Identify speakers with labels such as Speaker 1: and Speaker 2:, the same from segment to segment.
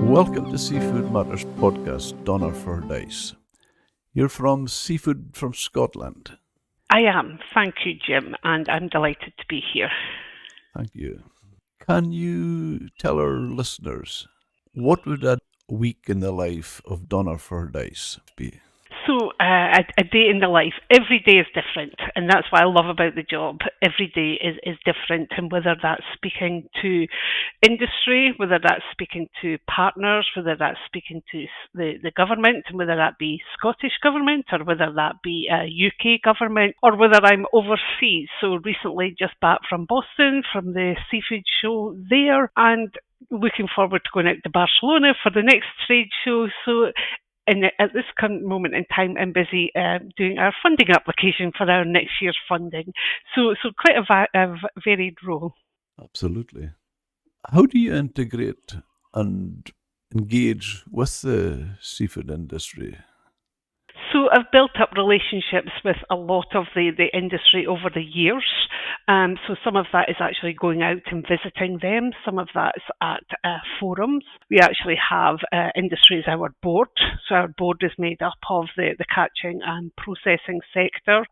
Speaker 1: Welcome to Seafood Matters podcast, Donna Fordyce. You're from Seafood from Scotland.
Speaker 2: I am. Thank you, Jim, and I'm delighted to be here.
Speaker 1: Thank you. Can you tell our listeners, what would a week in the life of Donna Fordyce be?
Speaker 2: So, a day in the life, every day is different, and that's what I love about the job. Every day is different, and whether that's speaking to industry, whether that's speaking to partners, whether that's speaking to the government, and whether that be Scottish government, or whether that be UK government, or whether I'm overseas. So recently just back from Boston, from the seafood show there, and looking forward to going out to Barcelona for the next trade show. So at this current moment in time, I'm busy doing our funding application for our next year's funding. So quite a varied role.
Speaker 1: Absolutely. How do you integrate and engage with the seafood industry?
Speaker 2: So I've built up relationships with a lot of the industry over the years. So some of that is actually going out and visiting them. Some of that is at forums. We actually have industry as our board. So our board is made up of the catching and processing sector.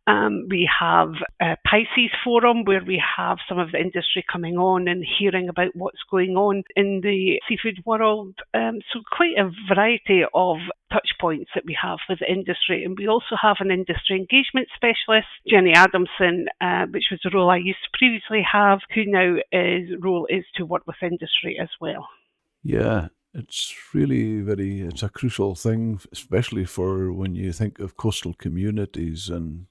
Speaker 2: We have a Pisces forum where we have some of the industry coming on and hearing about what's going on in the seafood world. So quite a variety of touch points that we have with the industry. And we also have an industry engagement specialist, Jenny Adamson, which was the role I used to previously have, who now role is to work with industry as well.
Speaker 1: Yeah, it's it's a crucial thing, especially for when you think of coastal communities and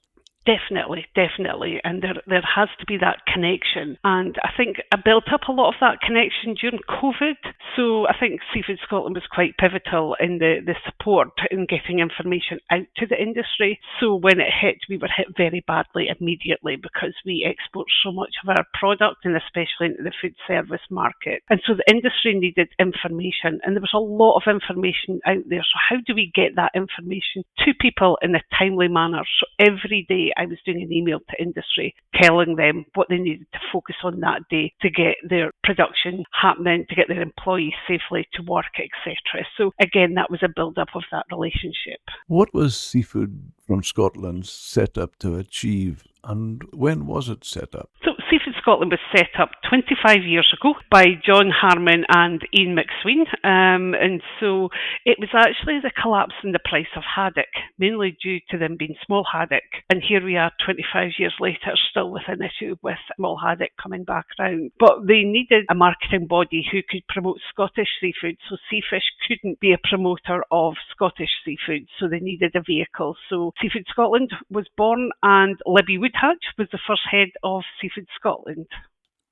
Speaker 2: Definitely. And there has to be that connection. And I think I built up a lot of that connection during COVID. So I think Seafood Scotland was quite pivotal in the support in getting information out to the industry. So when it hit, we were hit very badly immediately because we export so much of our product, and especially into the food service market. And so the industry needed information, and there was a lot of information out there. So how do we get that information to people in a timely manner? So every day I was doing an email to industry telling them what they needed to focus on that day to get their production happening, to get their employees safely to work, etc. So again, that was a build-up of that relationship.
Speaker 1: what was Seafood from Scotland set up to achieve, and when was it set up?
Speaker 2: So Seafood Scotland was set up 25 years ago by John Harmon and Ian McSween. And so it was actually the collapse in the price of haddock, mainly due to them being small haddock. And here we are 25 years later, still with an issue with small haddock coming back around. But they needed a marketing body who could promote Scottish seafood. So Seafish couldn't be a promoter of Scottish seafood, so they needed a vehicle. So Seafood Scotland was born, and Libby Woodhatch was the first head of Seafood Scotland.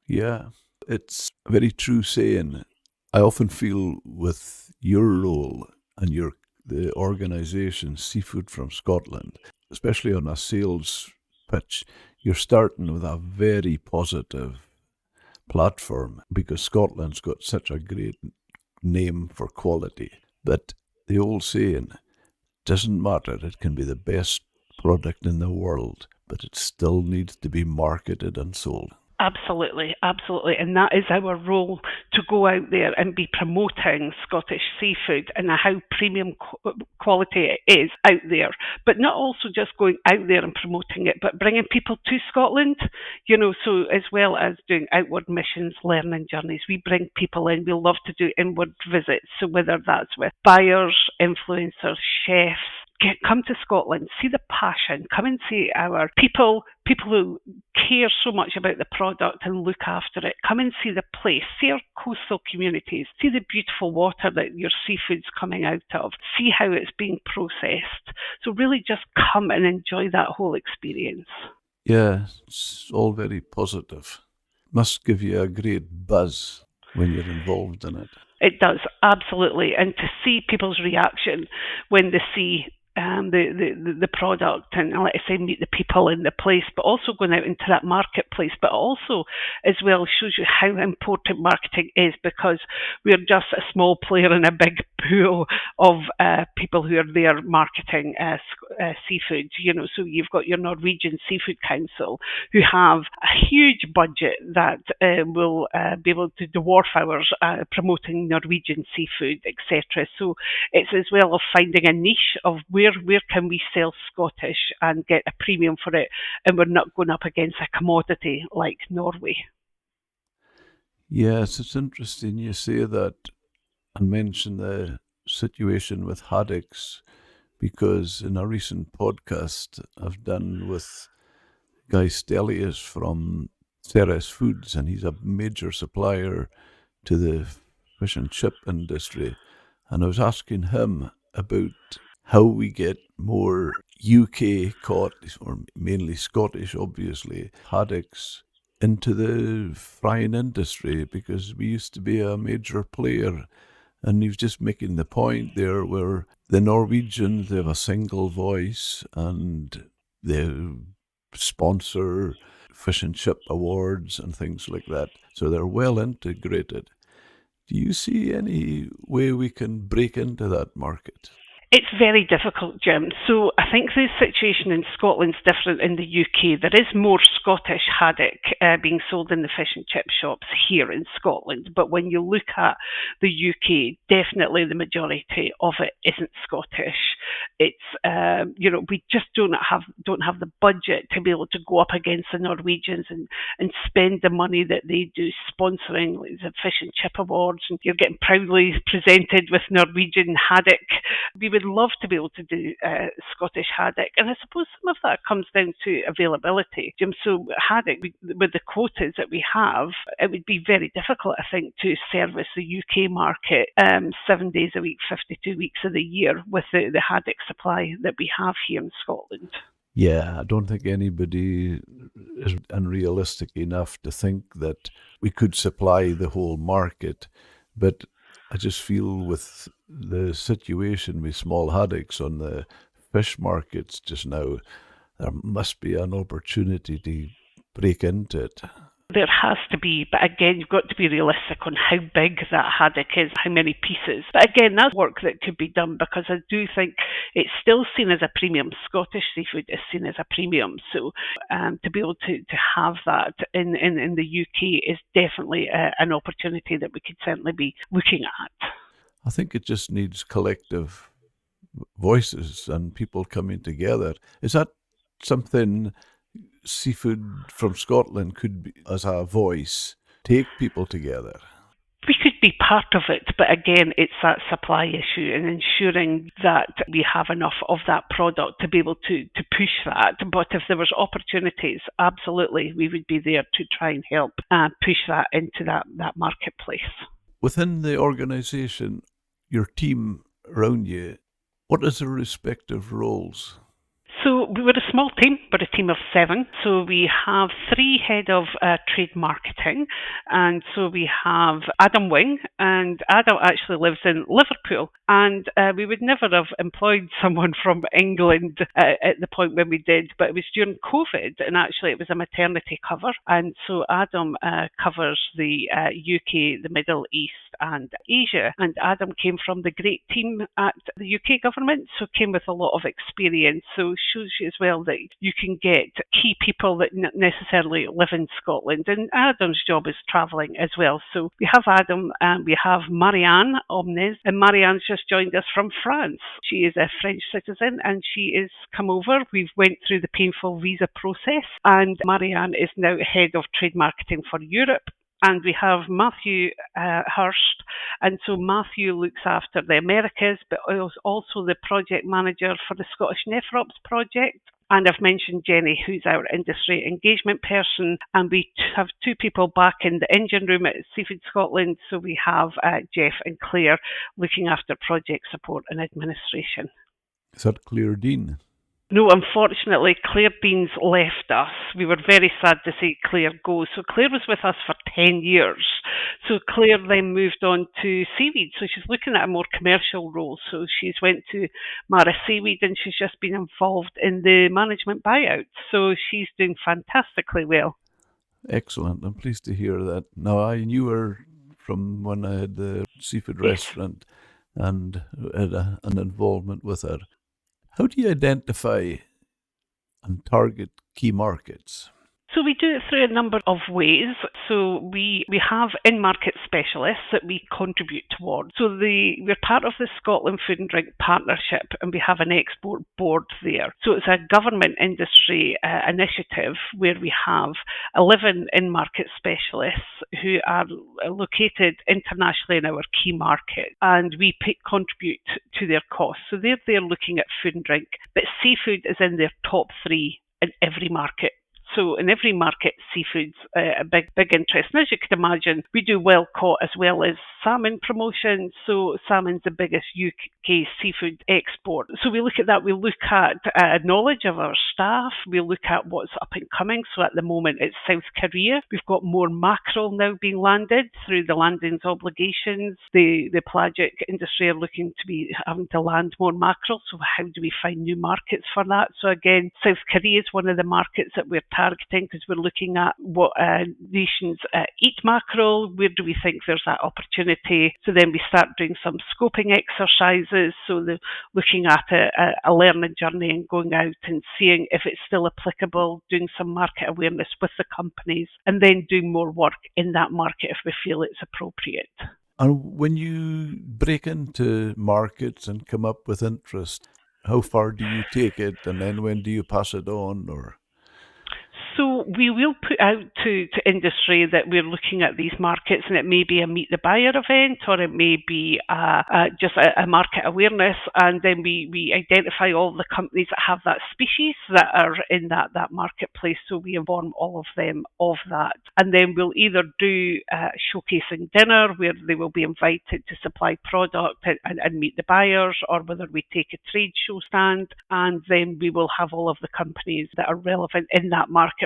Speaker 1: Yeah, it's a very true saying. I often feel with your role and the organisation Seafood from Scotland, especially on a sales pitch, you're starting with a very positive platform because Scotland's got such a great name for quality. But the old saying, doesn't matter, it can be the best product in the world, but it still needs to be marketed and sold.
Speaker 2: Absolutely. And that is our role, to go out there and be promoting Scottish seafood and how premium quality it is out there. But not also just going out there and promoting it, but bringing people to Scotland, so as well as doing outward missions, learning journeys, we bring people in. We love to do inward visits. So whether that's with buyers, influencers, chefs, come to Scotland, see the passion, come and see our people who care so much about the product and look after it. Come and see the place, see our coastal communities, see the beautiful water that your seafood's coming out of, see how it's being processed. So really just come and enjoy that whole experience.
Speaker 1: Yeah, it's all very positive. Must give you a great buzz when you're involved in it.
Speaker 2: It does, absolutely. And to see people's reaction when they see the product and, like I say, meet the people in the place, but also going out into that marketplace, but also as well shows you how important marketing is, because we're just a small player in a big pool of people who are there marketing seafood. So you've got your Norwegian Seafood Council, who have a huge budget that will be able to dwarf ours promoting Norwegian seafood, etc. So it's as well of finding a niche of where can we sell Scottish and get a premium for it, and we're not going up against a commodity like Norway.
Speaker 1: Yes, it's interesting you say that and mention the situation with haddocks, because in a recent podcast I've done with Guy Stelius from Ceres Foods, and he's a major supplier to the fish and chip industry. And I was asking him about how we get more UK caught, or mainly Scottish, obviously, haddocks into the frying industry, because we used to be a major player. And he was just making the point there where the Norwegians, they have a single voice and they sponsor fish and chip awards and things like that. So they're well integrated. Do you see any way we can break into that market?
Speaker 2: It's very difficult, Jim. So I think the situation in Scotland's different in the UK. There is more Scottish haddock being sold in the fish and chip shops here in Scotland. But when you look at the UK, definitely the majority of it isn't Scottish. It's we just don't have the budget to be able to go up against the Norwegians and spend the money that they do sponsoring the fish and chip awards, and you're getting proudly presented with Norwegian haddock. We would love to be able to do Scottish haddock, and I suppose some of that comes down to availability, Jim. So haddock, with the quotas that we have, it would be very difficult, I think, to service the UK market 7 days a week, 52 weeks of the year with the haddock supply that we have here in Scotland.
Speaker 1: Yeah, I don't think anybody is unrealistic enough to think that we could supply the whole market. But I just feel with the situation with small haddocks on the fish markets just now, there must be an opportunity to break into it.
Speaker 2: There has to be, but again, you've got to be realistic on how big that haddock is, how many pieces. But again, that's work that could be done, because I do think it's still seen as a premium. Scottish seafood is seen as a premium. So to be able to have that in the UK is definitely an opportunity that we could certainly be looking at.
Speaker 1: I think it just needs collective voices and people coming together. Is that something Seafood from Scotland could be, as a voice, take people together?
Speaker 2: We could be part of it, but again, it's that supply issue and ensuring that we have enough of that product to be able to push that. But if there was opportunities, absolutely, we would be there to try and help push that into that marketplace.
Speaker 1: Within the organisation, your team around you, what is their respective roles?
Speaker 2: So we were a small team, but a team of 7. So we have 3 head of trade marketing, and so we have Adam Wing, and Adam actually lives in Liverpool, and we would never have employed someone from England at the point when we did, but it was during COVID, and actually it was a maternity cover, and so Adam covers the UK, the Middle East, and Asia, and Adam came from the great team at the UK government, so came with a lot of experience. So shows you as well that you can get key people that not necessarily live in Scotland. And Adam's job is travelling as well. So we have Adam and we have Marianne Omnes. And Marianne's just joined us from France. She is a French citizen and she is come over. We've went through the painful visa process, and Marianne is now head of trade marketing for Europe. And we have Matthew Hurst, and so Matthew looks after the Americas, but also the project manager for the Scottish Nephrops project. And I've mentioned Jenny, who's our industry engagement person, and we have 2 people back in the engine room at Seafood Scotland. So we have Jeff and Claire looking after project support and administration.
Speaker 1: Is that Claire Dean?
Speaker 2: No, unfortunately, Claire Dean's left us. We were very sad to see Claire go. So Claire was with us for 10 years. So Claire then moved on to seaweed. So she's looking at a more commercial role. So she's went to Mara Seaweed and she's just been involved in the management buyout. So she's doing fantastically well.
Speaker 1: Excellent. I'm pleased to hear that. Now, I knew her from when I had the seafood
Speaker 2: Yes.
Speaker 1: restaurant and had an involvement with her. How do you identify and target key markets?
Speaker 2: So we do it through a number of ways. So we have in-market specialists that we contribute towards. So we're part of the Scotland Food and Drink Partnership and we have an export board there. So it's a government industry initiative where we have 11 in-market specialists who are located internationally in our key market and we contribute to their costs. So they're looking at food and drink, but seafood is in their top three in every market. So in every market, seafood's a big interest. And as you can imagine, we do well caught as well as salmon promotion. So salmon's the biggest UK seafood export. So we look at that. We look at knowledge of our staff. We look at what's up and coming. So at the moment, it's South Korea. We've got more mackerel now being landed through the landings obligations. The pelagic industry are looking to be having to land more mackerel. So how do we find new markets for that? So again, South Korea is one of the markets that we're targeting because we're looking at what nations eat mackerel, where do we think there's that opportunity. So then we start doing some scoping exercises, so looking at a learning journey and going out and seeing if it's still applicable, doing some market awareness with the companies, and then doing more work in that market if we feel it's appropriate.
Speaker 1: And when you break into markets and come up with interest, how far do you take it, and then when do you pass it on? Or
Speaker 2: So we will put out to industry that we're looking at these markets, and it may be a meet the buyer event, or it may be just a market awareness, and then we identify all the companies that have that species that are in that marketplace. So we inform all of them of that, and then we'll either do a showcasing dinner where they will be invited to supply product and meet the buyers, or whether we take a trade show stand, and then we will have all of the companies that are relevant in that marketplace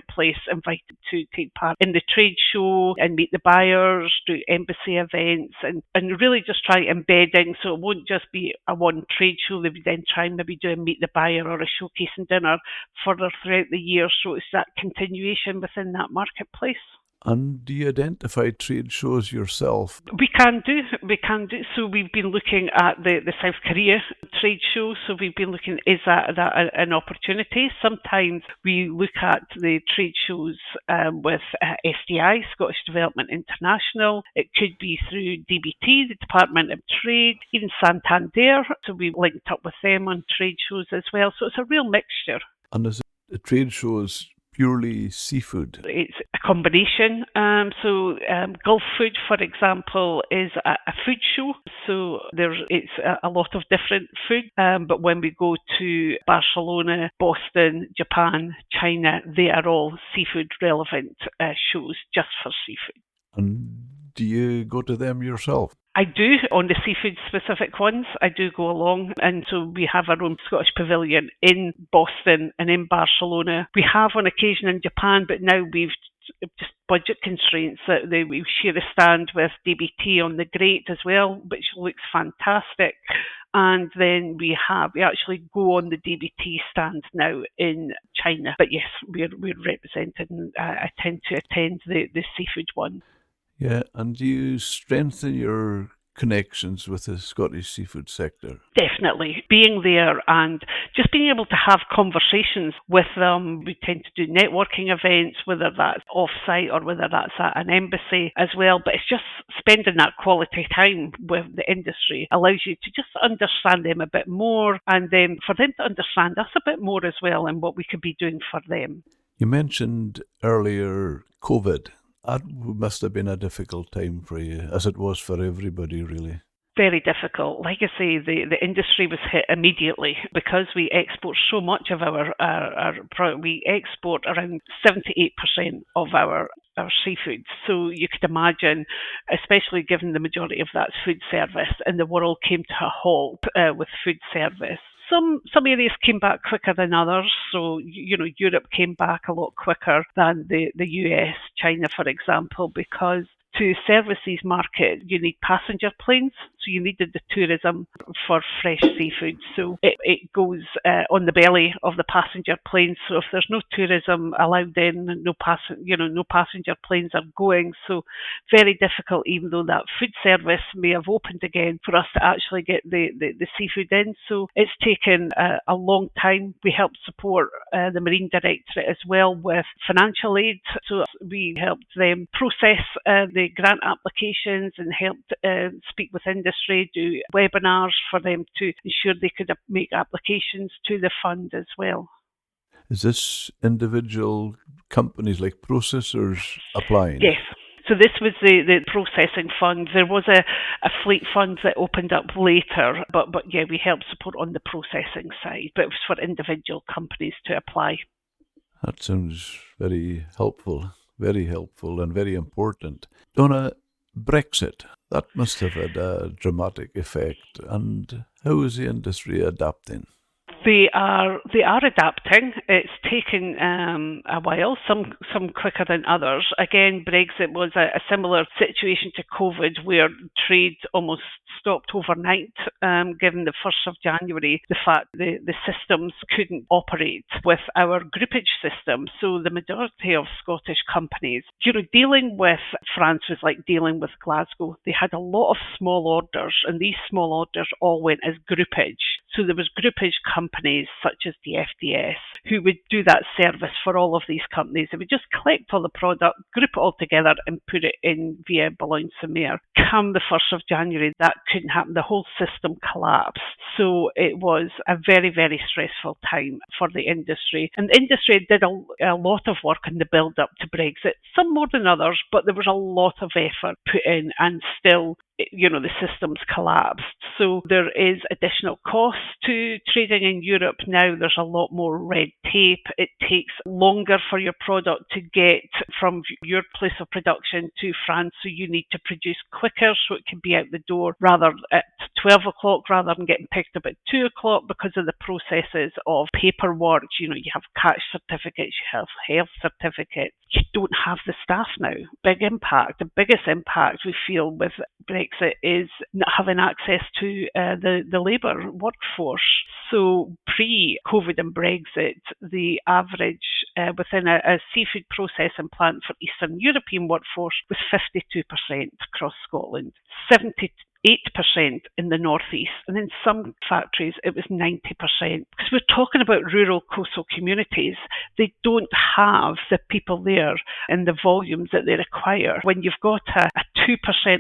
Speaker 2: invited to take part in the trade show and meet the buyers, do embassy events, and really just try embedding, so it won't just be a one trade show. They would then try and maybe do a meet the buyer or a showcasing dinner further throughout the year, so it's that continuation within that marketplace.
Speaker 1: and do you identify trade shows yourself?
Speaker 2: We can do. So we've been looking at the South Korea trade show. So we've been looking, is that an opportunity? Sometimes we look at the trade shows with SDI, Scottish Development International. It could be through DBT, the Department of Trade, even Santander. So we've linked up with them on trade shows as well. So it's a real mixture.
Speaker 1: And is it the trade shows purely seafood?
Speaker 2: It's a combination. Gulf Food, for example, is a food show. So it's a lot of different food. But when we go to Barcelona, Boston, Japan, China, they are all seafood relevant shows just for seafood.
Speaker 1: And do you go to them yourself?
Speaker 2: I do, on the seafood specific ones. I do go along, and so we have our own Scottish pavilion in Boston and in Barcelona. We have on occasion in Japan, but now we've just budget constraints that we share a stand with DBT on the Great as well, which looks fantastic. And then we actually go on the DBT stand now in China. But yes, we're represented, and I tend to attend the seafood one.
Speaker 1: Yeah, and do you strengthen your connections with the Scottish seafood sector?
Speaker 2: Definitely. Being there and just being able to have conversations with them. We tend to do networking events, whether that's off-site or whether that's at an embassy as well. But it's just spending that quality time with the industry allows you to just understand them a bit more, and then for them to understand us a bit more as well and what we could be doing for them.
Speaker 1: You mentioned earlier COVID. That must have been a difficult time for you, as it was for everybody, really.
Speaker 2: Very difficult. Like I say, the industry was hit immediately because we export so much of our product. We export around 78% of our seafood. So you could imagine, especially given the majority of that's food service, and the world came to a halt with food service. Some areas came back quicker than others. So Europe came back a lot quicker than the US, China, for example, because to service these markets, you need passenger planes. So you needed the tourism for fresh seafood. So it goes on the belly of the passenger planes. So if there's no tourism allowed in, no passenger planes are going. So very difficult, even though that food service may have opened again, for us to actually get the seafood in. So it's taken a long time. We helped support the Marine Directorate as well with financial aid. So we helped them process the grant applications and helped speak with industry, do webinars for them to ensure they could make applications to the fund as well.
Speaker 1: Is this individual companies like processors applying?
Speaker 2: Yes. So this was the processing fund. There was a fleet fund that opened up later, but yeah, we helped support on the processing side, but it was for individual companies to apply.
Speaker 1: That sounds very helpful and very important. Donna, Brexit, that must have had a dramatic effect. And how is the industry adapting?
Speaker 2: They are adapting. It's taken a while, some quicker than others. Again, Brexit was a similar situation to COVID, where trade almost stopped overnight, given the 1st of January, the fact the systems couldn't operate with our groupage system. So the majority of Scottish companies, dealing with France was like dealing with Glasgow. They had a lot of small orders, and these small orders all went as groupage. So there was groupage companies such as the FDS who would do that service for all of these companies. They would just collect all the product, group it all together and put it in via Boulogne-sur-Mer. Come the 1st of January, that couldn't happen. The whole system collapsed. So it was a very, very stressful time for the industry. And the industry did a lot of work in the build-up to Brexit, some more than others, but there was a lot of effort put in, and still the systems collapsed. So there is additional cost to trading in Europe now. There's a lot more red tape. It takes longer for your product to get from your place of production to France. So you need to produce quicker so it can be out the door rather at 12 o'clock rather than getting picked up at 2 o'clock because of the processes of paperwork. You have catch certificates, you have health certificates. You don't have the staff now. Big impact. The biggest impact we feel with Brexit is not having access to the labour workforce. So pre-COVID and Brexit, the average within a seafood processing plant for Eastern European workforce was 52% across Scotland, 78% in the northeast, and in some factories it was 90%. Because we're talking about rural coastal communities, they don't have the people there in the volumes that they require. When you've got a 2%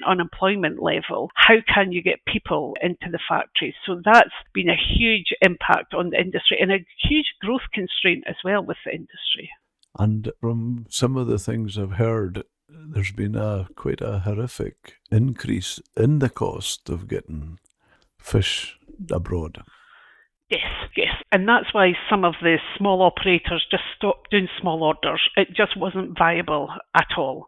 Speaker 2: unemployment level, how can you get people into the factories? So that's been a huge impact on the industry and a huge growth constraint as well with the industry.
Speaker 1: And from some of the things I've heard, there's been quite a horrific increase in the cost of getting fish abroad.
Speaker 2: Yes. And that's why some of the small operators just stopped doing small orders. It just wasn't viable at all.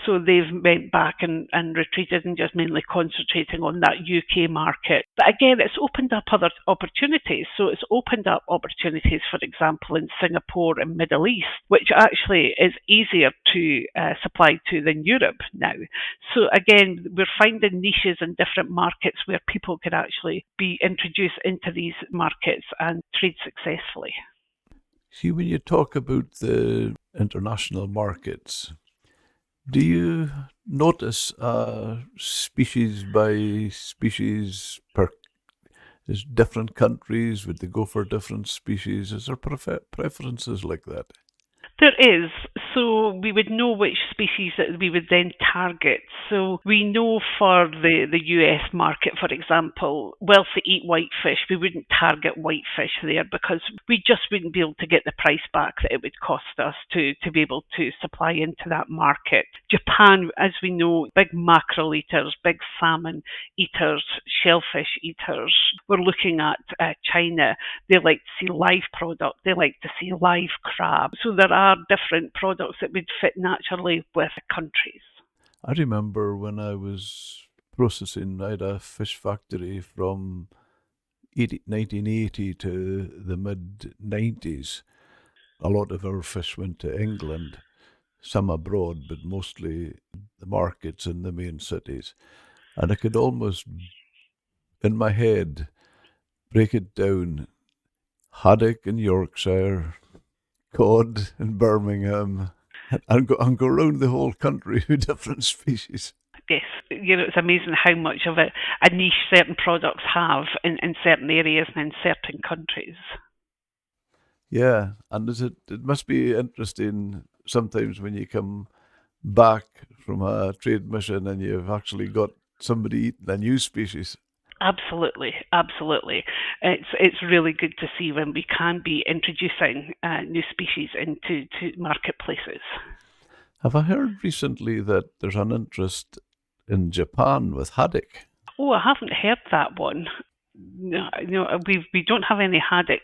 Speaker 2: So they've went back and retreated and just mainly concentrating on that UK market. But again, it's opened up other opportunities. So it's opened up opportunities, for example, in Singapore and Middle East, which actually is easier to supply to than Europe now. So again, we're finding niches in different markets where people can actually be introduced into these markets and trade successfully.
Speaker 1: See, when you talk about the international markets, do you notice species by species is different countries? Would they go for different species? Is there preferences like that?
Speaker 2: There is. So we would know which species that we would then target. So we know for the US market, for example, whilst they eat whitefish, we wouldn't target whitefish there because we just wouldn't be able to get the price back that it would cost us to be able to supply into that market. Japan, as we know, big mackerel eaters, big salmon eaters, shellfish eaters. We're looking at China. They like to see live product. They like to see live crab. So there are different products that would fit naturally with countries.
Speaker 1: I remember when I was processing, I had a fish factory from 1980 to the mid 90s, a lot of our fish went to England, some abroad, but mostly the markets in the main cities. And I could almost, in my head, break it down: haddock in Yorkshire, cod in Birmingham, and go around the whole country with different species.
Speaker 2: Yes, it's amazing how much of a niche certain products have in certain areas and in certain countries.
Speaker 1: Yeah, and it must be interesting sometimes when you come back from a trade mission and you've actually got somebody eating a new species.
Speaker 2: Absolutely, absolutely. It's really good to see when we can be introducing new species into marketplaces.
Speaker 1: Have I heard recently that there's an interest in Japan with haddock?
Speaker 2: Oh, I haven't heard that one. No, we don't have any haddock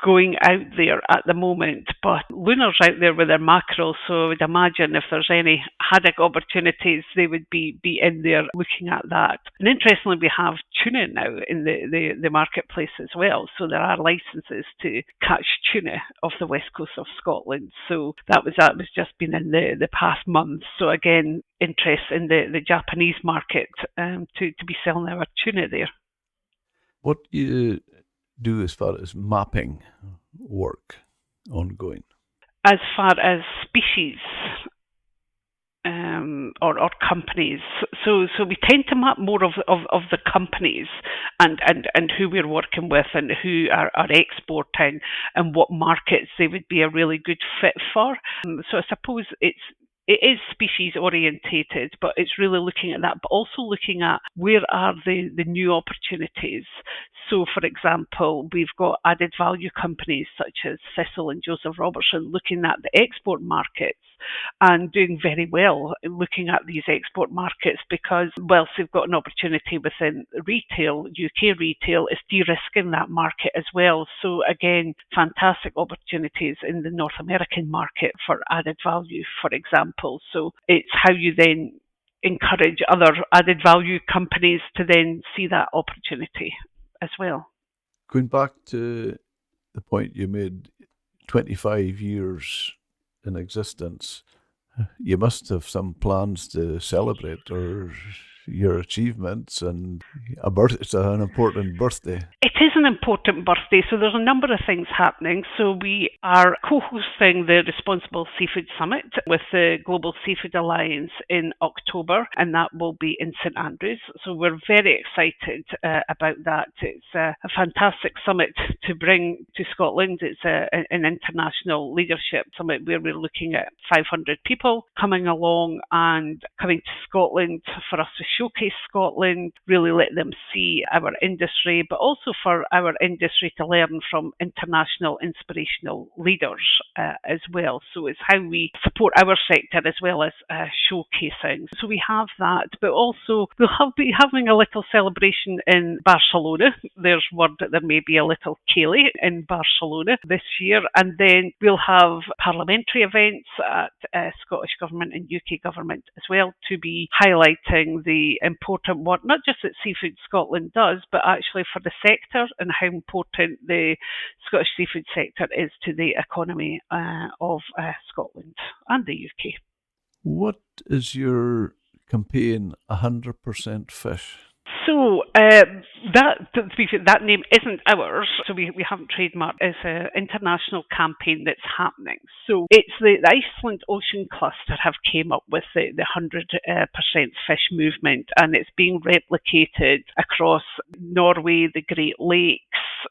Speaker 2: going out there at the moment, but Lunar's out there with their mackerel, so I would imagine if there's any haddock opportunities, they would be in there looking at that. And interestingly, we have tuna now in the marketplace as well, so there are licenses to catch tuna off the west coast of Scotland. So that was just been in the past month. So again, interest in the Japanese market to be selling our tuna there.
Speaker 1: What do you do as far as mapping work ongoing?
Speaker 2: As far as species or companies, so we tend to map more of the companies and who we're working with and who are exporting and what markets they would be a really good fit for. So I suppose it is species orientated, but it's really looking at that, but also looking at where are the new opportunities. So, for example, we've got added value companies such as Thistle and Joseph Robertson looking at the export markets and doing very well looking at these export markets because whilst they've got an opportunity within retail, UK retail, it's de-risking that market as well. So again, fantastic opportunities in the North American market for added value, for example. So it's how you then encourage other added value companies to then see that opportunity as well.
Speaker 1: Going back to the point you made, 25 years in existence, you must have some plans to celebrate or your achievements and it's an important birthday.
Speaker 2: It is an important birthday, so there's a number of things happening. So we are co-hosting the Responsible Seafood Summit with the Global Seafood Alliance in October, and that will be in St Andrews. So we're very excited about that. It's a fantastic summit to bring to Scotland. It's an international leadership summit where we're looking at 500 people coming along and coming to Scotland for us to showcase Scotland, really let them see our industry, but also for our industry to learn from international inspirational leaders as well. So it's how we support our sector as well as showcasing. So we have that, but also we'll be having a little celebration in Barcelona. There's word that there may be a little ceilidh in Barcelona this year, and then we'll have parliamentary events at Scottish Government and UK Government as well to be highlighting the important work, not just that Seafood Scotland does, but actually for the sector and how important the Scottish seafood sector is to the economy of Scotland and the UK.
Speaker 1: What is your campaign 100% fish?
Speaker 2: So that name isn't ours. So we haven't trademarked. It's an international campaign that's happening. So it's the Iceland Ocean Cluster have came up with the 100% fish movement, and it's being replicated across Norway, the Great Lakes,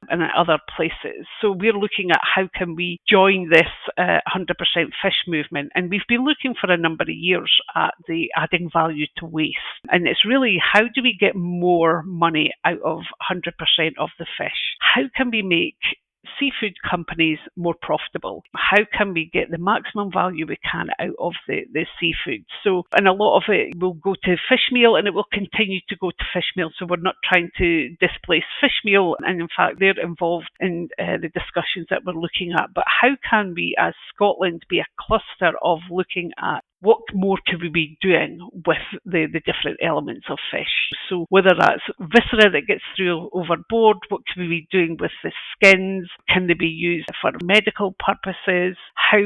Speaker 2: and other places. So we're looking at how can we join this 100% fish movement, and we've been looking for a number of years at the adding value to waste, and it's really how do we get more money out of 100% of the fish? How can we make seafood companies more profitable? How can we get the maximum value we can out of the seafood? So, and a lot of it will go to fish meal and it will continue to go to fish meal. So we're not trying to displace fish meal. And in fact, they're involved in the discussions that we're looking at. But how can we as Scotland be a cluster of looking at what more could we be doing with the different elements of fish? So whether that's viscera that gets through overboard, what could we be doing with the skins? Can they be used for medical purposes?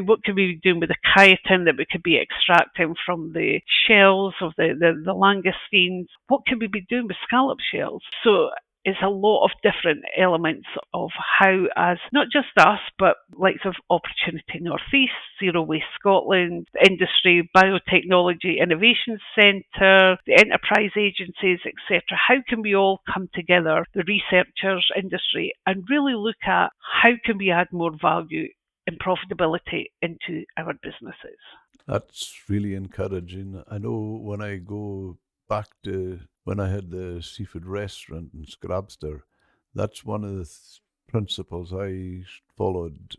Speaker 2: What could we be doing with the chitin that we could be extracting from the shells of the langoustines? What could we be doing with scallop shells? So it's a lot of different elements of how, as not just us, but likes of Opportunity Northeast, Zero Waste Scotland, the Industry Biotechnology Innovation Centre, the enterprise agencies, etc. How can we all come together, the researchers, industry, and really look at how can we add more value and profitability into our businesses?
Speaker 1: That's really encouraging. I know when I go back to when I had the seafood restaurant in Scrabster, that's one of the principles I followed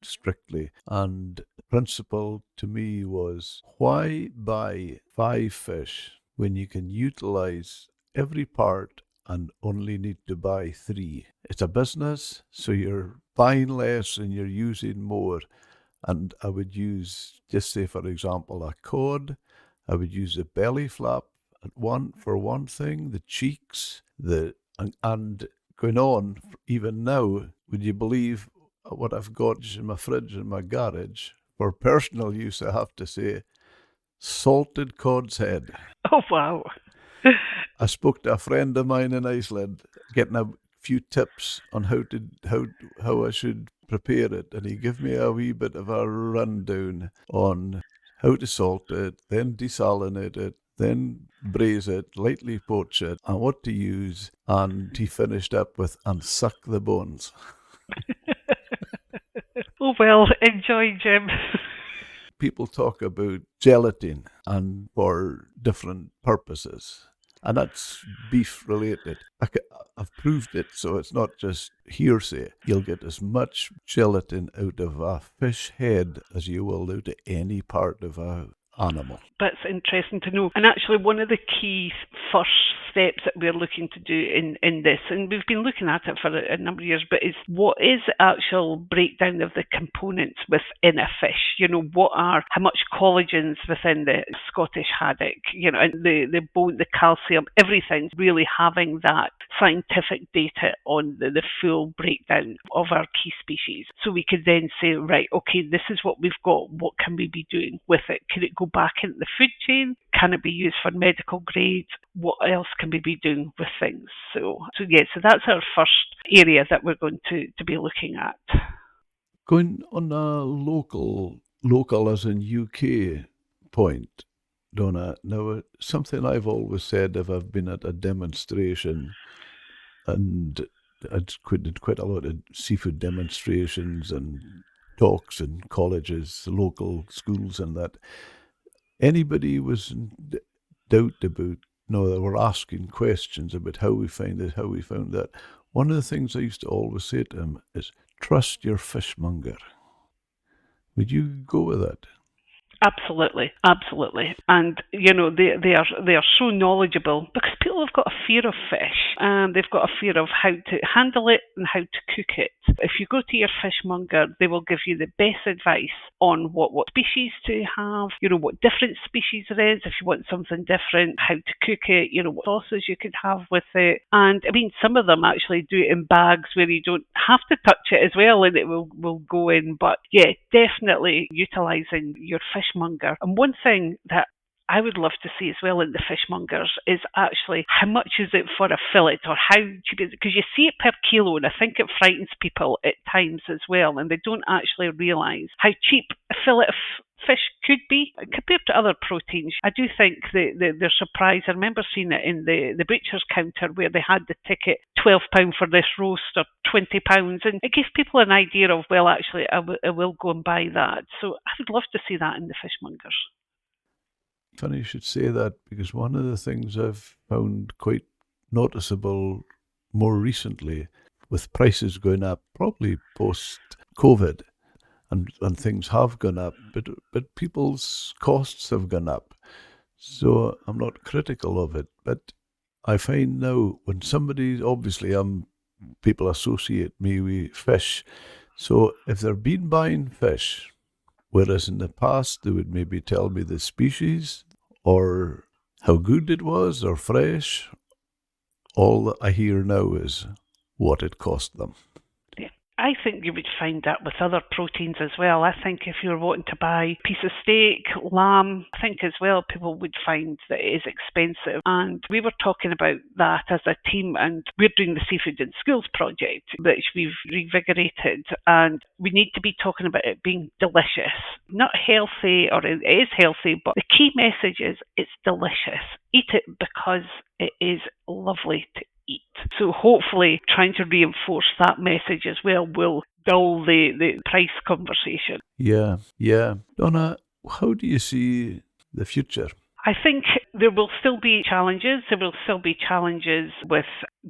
Speaker 1: strictly. And the principle to me was, why buy 5 fish when you can utilize every part and only need to buy 3? It's a business, so you're buying less and you're using more. And I would use, just say for example, a cod. I would use the belly flap for one thing, the cheeks, and going on even now. Would you believe what I've got in my fridge in my garage for personal use? I have to say, salted cod's head.
Speaker 2: Oh, wow.
Speaker 1: I spoke to a friend of mine in Iceland, getting a few tips on how I should prepare it, and he gave me a wee bit of a rundown on how to salt it, then desalinate it, then braise it, lightly poach it, and what to use. And he finished up with "and suck the bones."
Speaker 2: Oh, well, enjoy, Jim.
Speaker 1: People talk about gelatin and for different purposes, and that's beef related. I've proved it, so it's not just hearsay. You'll get as much gelatin out of a fish head as you will out of any part of a animal.
Speaker 2: That's interesting to know. And actually, one of the key first steps that we're looking to do in this, and we've been looking at it for a number of years, but is what is the actual breakdown of the components within a fish? How much collagen's within the Scottish haddock, and the bone, the calcium, everything, really having that scientific data on the full breakdown of our key species. So we could then say, right, okay, this is what we've got. What can we be doing with it? Can it go back into the food chain? Can it be used for medical grade? What else can we be doing with things? So that's our first area that we're going to be looking at.
Speaker 1: Going on a local as in UK point, Donna, now something I've always said if I've been at a demonstration, and I'd did quite a lot of seafood demonstrations and talks in colleges, local schools and that. Anybody was in doubt about, they were asking questions about how we find it, how we found that. One of the things I used to always say to them is, trust your fishmonger. Would you go with that?
Speaker 2: Absolutely, absolutely, and they are so knowledgeable because people have got a fear of fish, and they've got a fear of how to handle it and how to cook it. If you go to your fishmonger, they will give you the best advice on what species to have, what different species there is. If you want something different, how to cook it, what sauces you could have with it, and I mean some of them actually do it in bags where you don't have to touch it as well, and it will go in. But yeah, definitely utilising your fishmonger. And one thing that I would love to see as well in the fishmongers is actually how much is it for a fillet, or how cheap is it? Because you see it per kilo, and I think it frightens people at times as well, and they don't actually realise how cheap a fillet of fish could be compared to other proteins. I do think they're surprised. I remember seeing it in the butcher's counter where they had the ticket £12 for this roast or £20, and it gave people an idea of, well, actually, I will go and buy that. So I would love to see that in the fishmongers.
Speaker 1: Funny you should say that, because one of the things I've found quite noticeable more recently, with prices going up, probably post-COVID, and things have gone up, but people's costs have gone up. So I'm not critical of it, but I find now when somebody, obviously people associate me with fish, so if they've been buying fish, Whereas in the past, they would maybe tell me the species or how good it was or fresh. All that I hear now is what it cost them.
Speaker 2: Yeah. I think you would find that with other proteins as well. I think if you're wanting to buy a piece of steak, lamb, I think as well people would find that it is expensive. And we were talking about that as a team, and we're doing the Seafood in Schools project, which we've revigorated. And we need to be talking about it being delicious, not healthy, or it is healthy, but the key message is it's delicious. Eat it because it is lovely to eat. So hopefully trying to reinforce that message as well will dull the price conversation.
Speaker 1: Yeah, yeah. Donna, how do you see the future?
Speaker 2: I think there will still be challenges. There will still be challenges with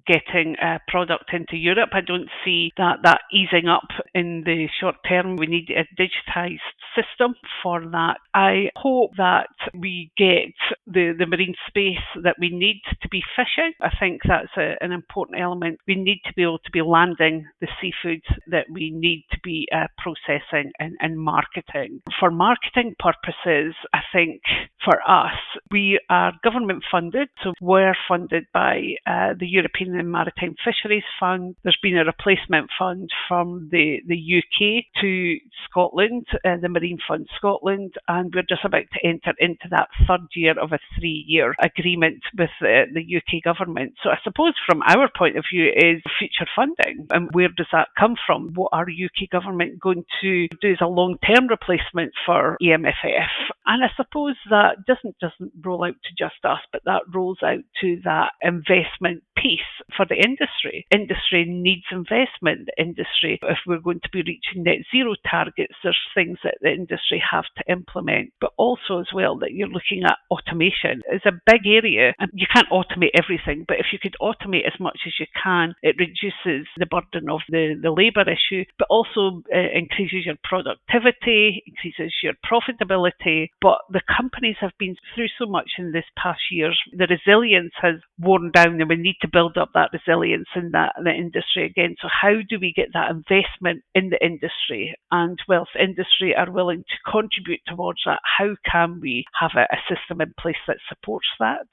Speaker 2: getting a product into Europe. I don't see that easing up in the short term. We need a digitised system for that. I hope that we get the marine space that we need to be fishing. I think that's an important element. We need to be able to be landing the seafood that we need to be processing and marketing. For marketing purposes, I think for us, we are government funded, so we're funded by the European and Maritime Fisheries Fund. There's been a replacement fund from the UK to Scotland, the Marine Fund Scotland, and we're just about to enter into that third year of a 3-year agreement with the UK government. So I suppose from our point of view is future funding, and where does that come from? What are UK government going to do as a long-term replacement for EMFF? And I suppose that doesn't roll out to just us, but that rolls out to that investment piece for the industry. Industry needs investment. Industry, if we're going to be reaching net zero targets, there's things that the industry have to implement, but also as well that you're looking at automation. It's a big area, and you can't automate everything, but if you could automate as much as you can, it reduces the burden of the labour issue, but also increases your productivity, increases your profitability. But the companies have been through so much in this past years. The resilience has worn down, and we need to build up that resilience in the industry again. So how do we get that investment in the industry? And whilst industry are willing to contribute towards that, how can we have a system in place that supports that?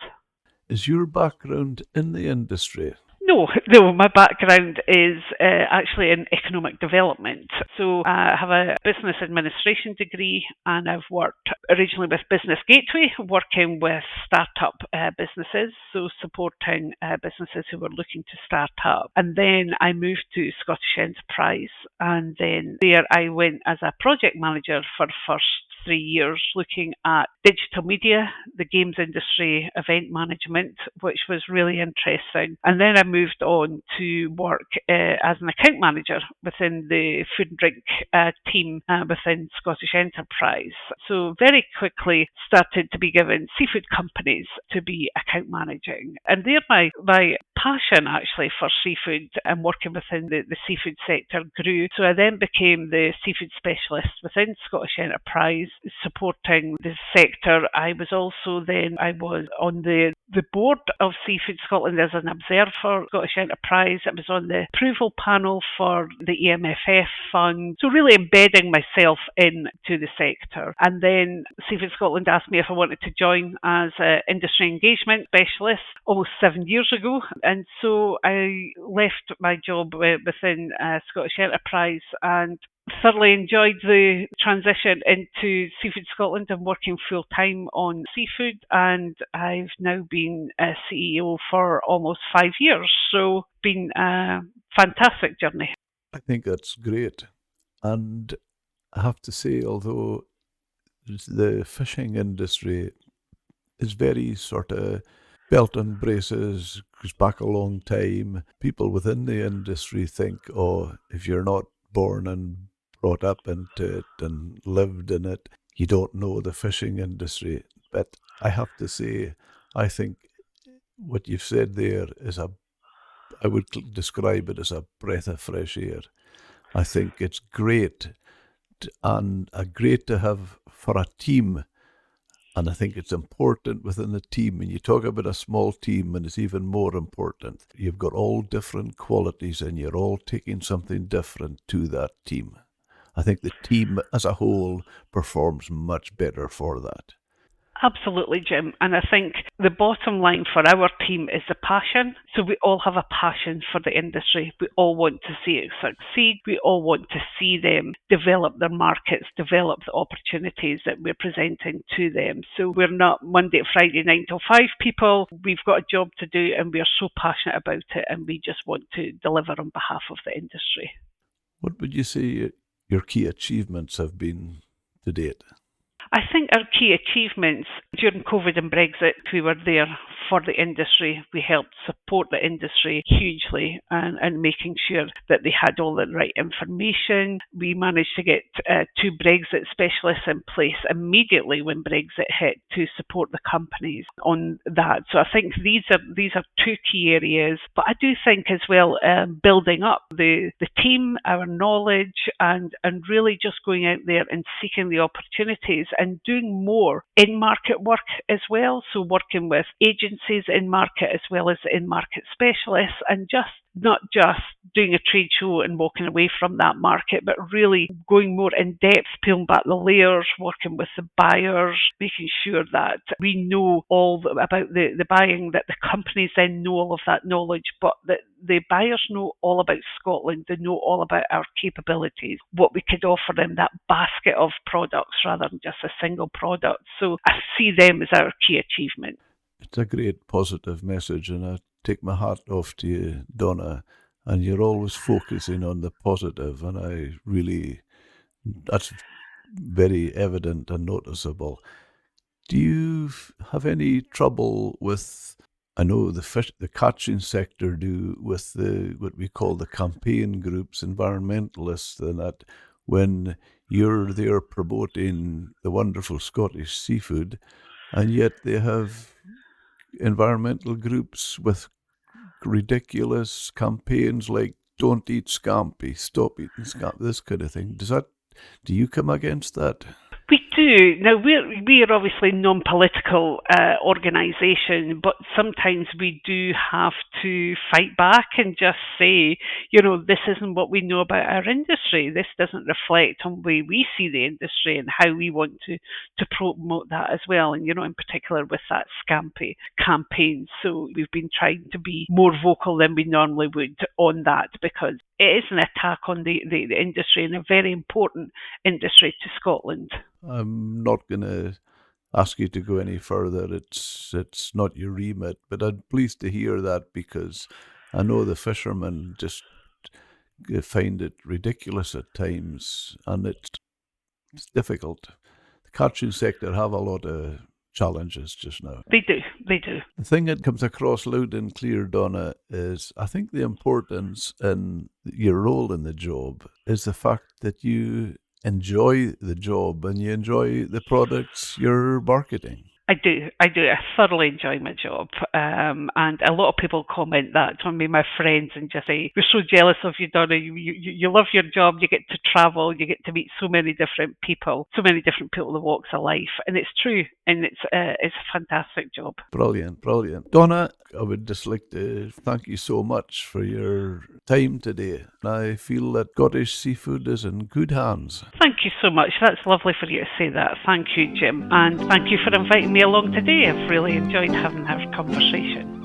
Speaker 1: Is your background in the industry?
Speaker 2: No, my background is actually in economic development. So I have a business administration degree, and I've worked originally with Business Gateway, working with startup businesses, so supporting businesses who were looking to start up. And then I moved to Scottish Enterprise, and then there I went as a project manager for the first 3 years, looking at digital media, the games industry, event management, which was really interesting. And then I moved on to work as an account manager within the food and drink team within Scottish Enterprise. So very quickly started to be given seafood companies to be account managing. And there my passion actually for seafood and working within the seafood sector grew. So I then became the seafood specialist within Scottish Enterprise, supporting the sector. I was on the board of Seafood Scotland as an observer for Scottish Enterprise. I was on the approval panel for the EMFF fund. So really embedding myself into the sector. And then Seafood Scotland asked me if I wanted to join as an industry engagement specialist almost 7 years ago. And so I left my job within Scottish Enterprise and thoroughly enjoyed the transition into Seafood Scotland and working full time on seafood, and I've now been a CEO for almost 5 years, so been a fantastic journey.
Speaker 1: I think that's great. And I have to say, although the fishing industry is very sort of belt and braces, goes back a long time, people within the industry think, oh, if you're not born and brought up into it and lived in it, you don't know the fishing industry. But I have to say, I think what you've said there is I would describe it as a breath of fresh air. I think it's great and great to have for a team. And I think it's important within the team. And you talk about a small team, and it's even more important. You've got all different qualities, and you're all taking something different to that team. I think the team as a whole performs much better for that.
Speaker 2: Absolutely, Jim. And I think the bottom line for our team is the passion. So we all have a passion for the industry. We all want to see it succeed. We all want to see them develop their markets, develop the opportunities that we're presenting to them. So we're not Monday to Friday, 9 to 5 people. We've got a job to do and we're so passionate about it and we just want to deliver on behalf of the industry.
Speaker 1: What would you say your key achievements have been to date?
Speaker 2: I think our key achievements during COVID and Brexit, we were there for the industry. We helped support the industry hugely and making sure that they had all the right information. We managed to get 2 Brexit specialists in place immediately when Brexit hit to support the companies on that. So I think these are 2 key areas. But I do think as well building up the team, our knowledge, and really just going out there and seeking the opportunities and doing more in-market work as well. So working with agencies in-market as well as in-market specialists and not just doing a trade show and walking away from that market, but really going more in depth, peeling back the layers, working with the buyers, making sure that we know all about the buying, that the companies then know all of that knowledge, but that the buyers know all about Scotland, they know all about our capabilities, what we could offer them, that basket of products rather than just a single product. So I see them as our key achievement.
Speaker 1: It's a great positive message, and I take my hat off to you, Donna. And you're always focusing on the positive, and that's very evident and noticeable. Do you have any trouble with? I know the catching sector do with what we call the campaign groups, environmentalists, and that when you're there promoting the wonderful Scottish seafood, and yet they have environmental groups with ridiculous campaigns like "Don't eat scampi," "Stop eating scampi," this kind of thing. Do you come against that?
Speaker 2: We do. Now, we're obviously non-political organisation, but sometimes we do have to fight back and just say, this isn't what we know about our industry. This doesn't reflect on the way we see the industry and how we want to promote that as well. And, in particular with that Scampi campaign. So we've been trying to be more vocal than we normally would on that because it is an attack on the industry and a very important industry to Scotland.
Speaker 1: I'm not going to ask you to go any further. It's not your remit, but I'm pleased to hear that because I know the fishermen just find it ridiculous at times, and it's difficult. The catching sector have a lot of challenges just now.
Speaker 2: They do.
Speaker 1: The thing that comes across loud and clear, Donna, is I think the importance in your role in the job is the fact that you enjoy the job and you enjoy the products you're marketing.
Speaker 2: I do. I thoroughly enjoy my job. And a lot of people comment that on me, my friends, and just say, we're so jealous of you, Donna. You love your job. You get to travel. You get to meet so many different people in walks of life. And it's true. And it's a fantastic job.
Speaker 1: Brilliant. Donna, I would just like to thank you so much for your time today. I feel that Scottish seafood is in good hands.
Speaker 2: Thank you so much. That's lovely for you to say that. Thank you, Jim. And thank you for inviting me along today. I've really enjoyed having our conversation.